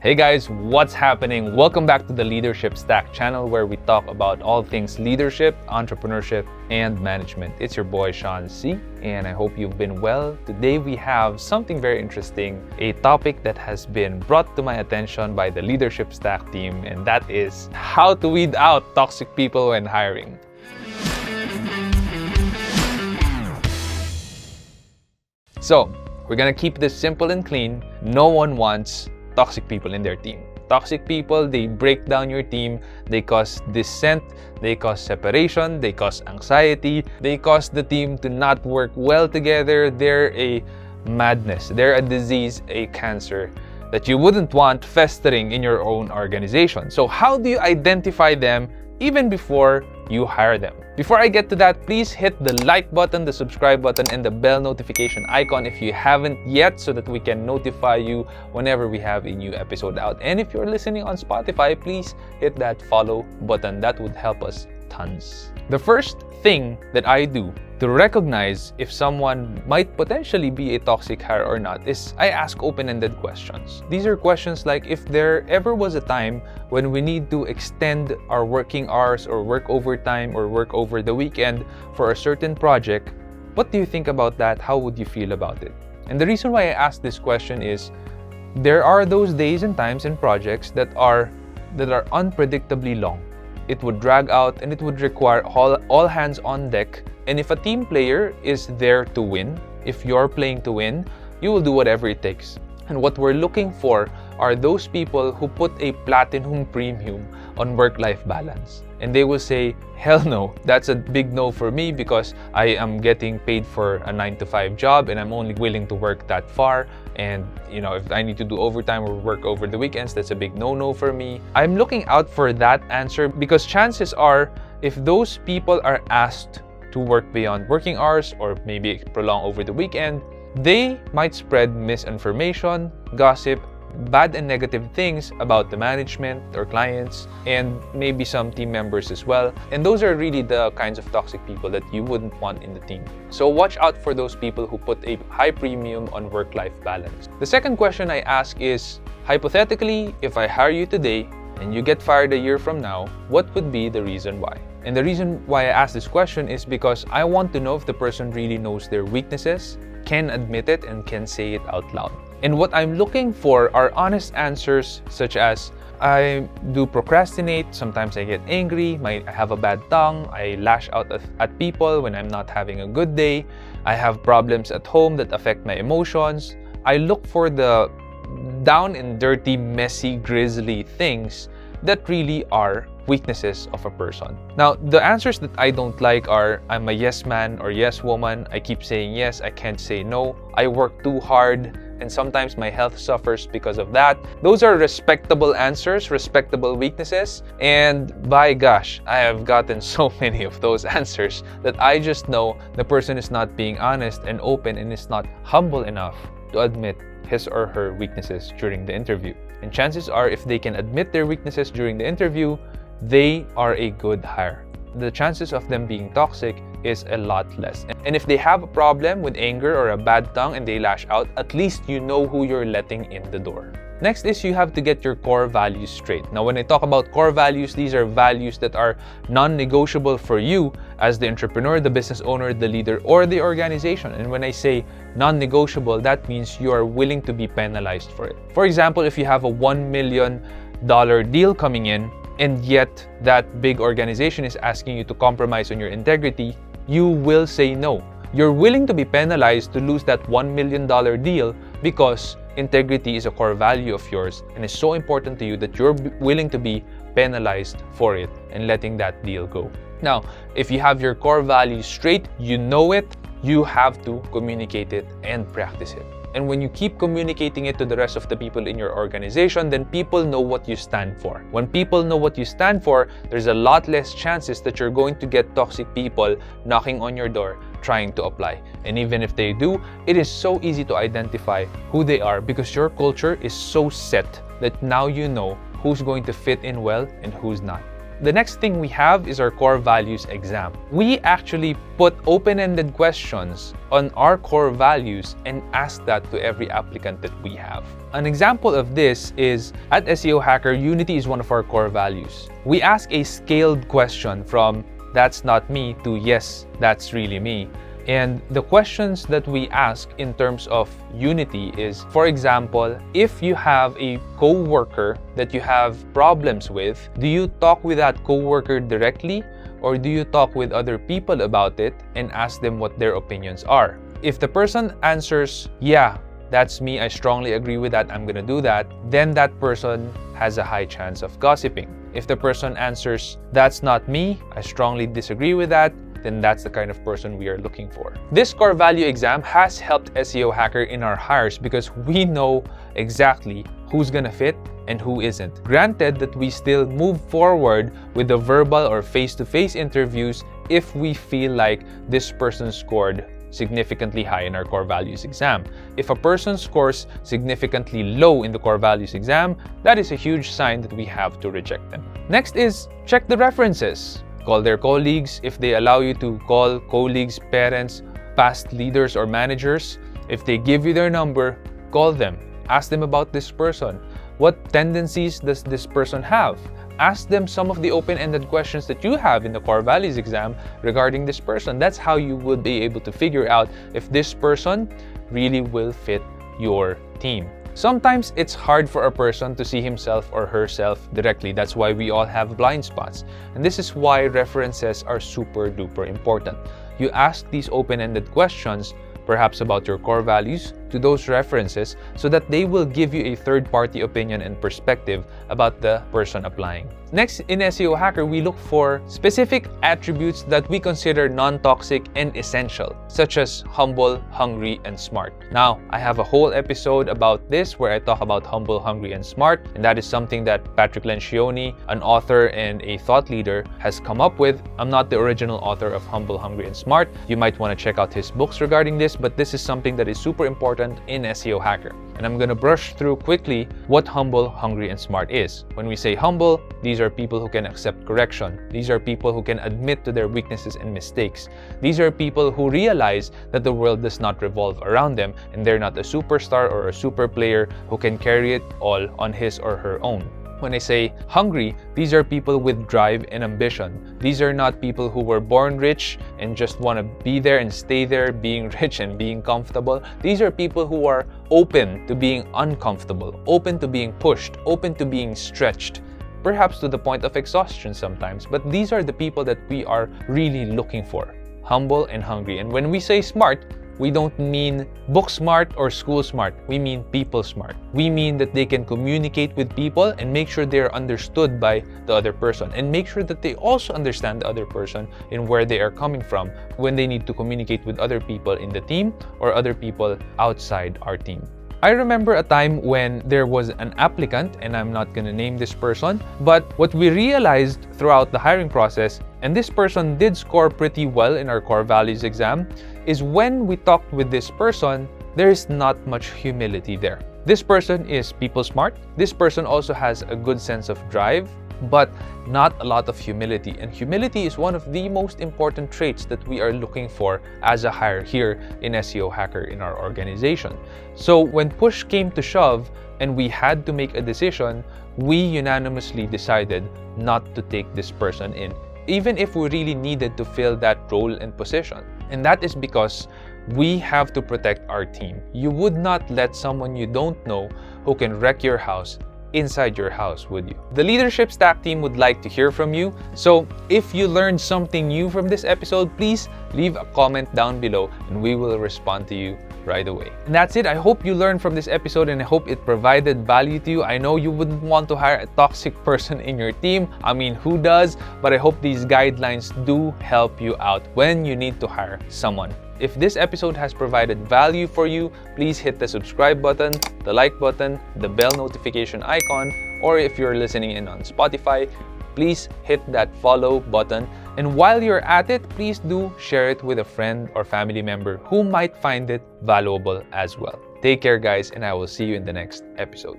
Hey guys, what's happening? Welcome back to the Leadership Stack channel where we talk about all things leadership, entrepreneurship, and management. It's your boy Sean C, and I hope you've been well. Today we have something very interesting, a topic that has been brought to my attention by the Leadership Stack team, and that is how to weed out toxic people when hiring. So, we're gonna keep this simple and clean. No one wants toxic people in their team. Toxic people, they break down your team, they cause dissent, they cause separation, they cause anxiety, they cause the team to not work well together. They're a madness, they're a disease, a cancer that you wouldn't want festering in your own organization. So how do you identify them even before you hire them? Before I get to that, please hit the like button, the subscribe button, and the bell notification icon if you haven't yet so that we can notify you whenever we have a new episode out. And if you're listening on Spotify, please hit that follow button. That would help us tons. The first thing that I do to recognize if someone might potentially be a toxic hire or not is I ask open-ended questions. These are questions like, if there ever was a time when we need to extend our working hours or work overtime or work over the weekend for a certain project, what do you think about that? How would you feel about it? And the reason why I ask this question is there are those days and times and projects that are unpredictably long. It would drag out and it would require all hands on deck. And if a team player is there to win, if you're playing to win, you will do whatever it takes. And what we're looking for are those people who put a platinum premium on work-life balance. And they will say, hell no, that's a big no for me because I am getting paid for a 9-to-5 job and I'm only willing to work that far. And if I need to do overtime or work over the weekends, that's a big no-no for me. I'm looking out for that answer because chances are, if those people are asked to work beyond working hours or maybe prolong over the weekend, they might spread misinformation, gossip, bad and negative things about the management or clients, and maybe some team members as well. And those are really the kinds of toxic people that you wouldn't want in the team. So watch out for those people who put a high premium on work-life balance. The second question I ask is, hypothetically, if I hire you today and you get fired a year from now, what would be the reason why? And the reason why I ask this question is because I want to know if the person really knows their weaknesses, can admit it, and can say it out loud. And what I'm looking for are honest answers such as, I do procrastinate, sometimes I get angry, I have a bad tongue, I lash out at people when I'm not having a good day, I have problems at home that affect my emotions. I look for the down and dirty, messy, grisly things that really are weaknesses of a person. Now, the answers that I don't like are, I'm a yes man or yes woman, I keep saying yes, I can't say no, I work too hard, and sometimes my health suffers because of that. Those are respectable answers, respectable weaknesses, and by gosh, I have gotten so many of those answers that I just know the person is not being honest and open and is not humble enough to admit his or her weaknesses during the interview. And chances are, if they can admit their weaknesses during the interview, they are a good hire. The chances of them being toxic is a lot less. And if they have a problem with anger or a bad tongue and they lash out, at least you know who you're letting in the door. Next is you have to get your core values straight. Now, when I talk about core values, these are values that are non-negotiable for you as the entrepreneur, the business owner, the leader, or the organization. And when I say non-negotiable, that means you are willing to be penalized for it. For example, if you have a $1 million deal coming in, and yet that big organization is asking you to compromise on your integrity, you will say no. You're willing to be penalized to lose that $1 million deal because integrity is a core value of yours and is so important to you that you're willing to be penalized for it and letting that deal go. Now, if you have your core values straight, you know it, you have to communicate it and practice it. And when you keep communicating it to the rest of the people in your organization, then people know what you stand for. When people know what you stand for, there's a lot less chances that you're going to get toxic people knocking on your door trying to apply. And even if they do, it is so easy to identify who they are because your culture is so set that now you know who's going to fit in well and who's not. The next thing we have is our core values exam. We actually put open-ended questions on our core values and ask that to every applicant that we have. An example of this is at SEO Hacker, unity is one of our core values. We ask a scaled question from "that's not me" to "yes, that's really me." And the questions that we ask in terms of unity is, for example, if you have a co-worker that you have problems with, do you talk with that co-worker directly, or do you talk with other people about it and ask them what their opinions are? If the person answers, "Yeah, that's me, I strongly agree with that, I'm gonna do that," then that person has a high chance of gossiping. If the person answers, "That's not me, I strongly disagree with that," then that's the kind of person we are looking for. This core value exam has helped SEO Hacker in our hires because we know exactly who's gonna fit and who isn't. Granted that we still move forward with the verbal or face-to-face interviews if we feel like this person scored significantly high in our core values exam. If a person scores significantly low in the core values exam, that is a huge sign that we have to reject them. Next is check the references. Call their colleagues if they allow you to call colleagues, parents, past leaders or managers. If they give you their number, call them. Ask them about this person. What tendencies does this person have? Ask them some of the open-ended questions that you have in the core values exam regarding this person. That's how you would be able to figure out if this person really will fit your team. Sometimes it's hard for a person to see himself or herself directly. That's why we all have blind spots. And this is why references are super duper important. You ask these open-ended questions, perhaps about your core values, to those references so that they will give you a third-party opinion and perspective about the person applying. Next, in SEO Hacker, we look for specific attributes that we consider non-toxic and essential, such as humble, hungry, and smart. Now, I have a whole episode about this where I talk about humble, hungry, and smart, and that is something that Patrick Lencioni, an author and a thought leader, has come up with. I'm not the original author of Humble, Hungry, and Smart. You might want to check out his books regarding this, but this is something that is super important in SEO Hacker. And I'm going to brush through quickly what humble, hungry, and smart is. When we say humble, these are people who can accept correction. These are people who can admit to their weaknesses and mistakes. These are people who realize that the world does not revolve around them and they're not a superstar or a super player who can carry it all on his or her own. When I say hungry, these are people with drive and ambition. These are not people who were born rich and just want to be there and stay there, being rich and being comfortable. These are people who are open to being uncomfortable, open to being pushed, open to being stretched, perhaps to the point of exhaustion sometimes. But these are the people that we are really looking for, humble and hungry. And when we say smart, we don't mean book smart or school smart. We mean people smart. We mean that they can communicate with people and make sure they are understood by the other person and make sure that they also understand the other person and where they are coming from when they need to communicate with other people in the team or other people outside our team. I remember a time when there was an applicant, and I'm not going to name this person, but what we realized throughout the hiring process, and this person did score pretty well in our core values exam, is when we talked with this person, there is not much humility there. This person is people smart. This person also has a good sense of drive, but not a lot of humility. And humility is one of the most important traits that we are looking for as a hire here in SEO Hacker in our organization. So when push came to shove and we had to make a decision, we unanimously decided not to take this person in, even if we really needed to fill that role and position. And that is because we have to protect our team. You would not let someone you don't know who can wreck your house inside your house, would you? The Leadership Stack team would like to hear from you. So if you learned something new from this episode, please leave a comment down below and we will respond to you right away. And that's it. I hope you learned from this episode and I hope it provided value to you. I know you wouldn't want to hire a toxic person in your team. I mean, who does? But I hope these guidelines do help you out when you need to hire someone. If this episode has provided value for you, please hit the subscribe button, the like button, the bell notification icon, or if you're listening in on Spotify, please hit that follow button. And while you're at it, please do share it with a friend or family member who might find it valuable as well. Take care, guys, and I will see you in the next episode.